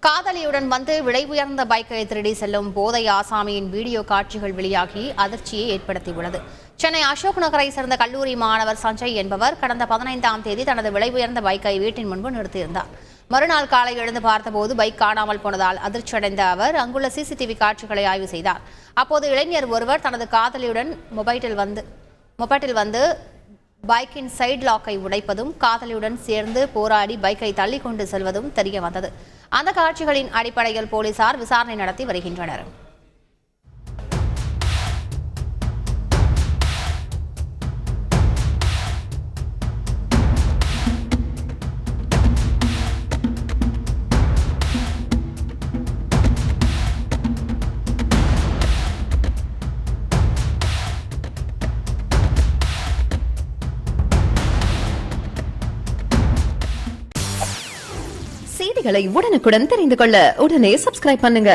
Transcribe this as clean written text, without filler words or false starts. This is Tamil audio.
காதலியுடன் வந்து விலை உயர்ந்த பைக்கை திருடி செல்லும் போதை ஆசாமியின் வீடியோ காட்சிகள் வெளியாகி அதிர்ச்சியை ஏற்படுத்தியுள்ளது. சென்னை அசோக் நகரை சேர்ந்த கல்லூரி மாணவர் சஞ்சய் என்பவர் கடந்த 15ஆம் தேதி தனது விலை உயர்ந்த பைக்கை வீட்டின் முன்பு நிறுத்தியிருந்தார். மறுநாள் காலை எழுந்து பார்த்தபோது பைக் காணாமல் போனதால் அதிர்ச்சியடைந்த அவர் அங்குள்ள சிசிடிவி காட்சிகளை ஆய்வு செய்தார். அப்போது இளைஞர் ஒருவர் தனது காதலியுடன் மொபைட்டில் வந்து பைக்கின் சைடு லாக்கை உடைப்பதும் காதலியுடன் சேர்ந்து போராடி பைக்கை தள்ளி கொண்டு செல்வதும் தெரிய வந்தது. அந்த காட்சிகளின் அடிப்படையில் போலீசார் விசாரணை நடத்தி வருகின்றனர். செய்திகளை உடனுக்குடன் தெரிந்து கொள்ள உடனே சப்ஸ்கிரைப் பண்ணுங்க.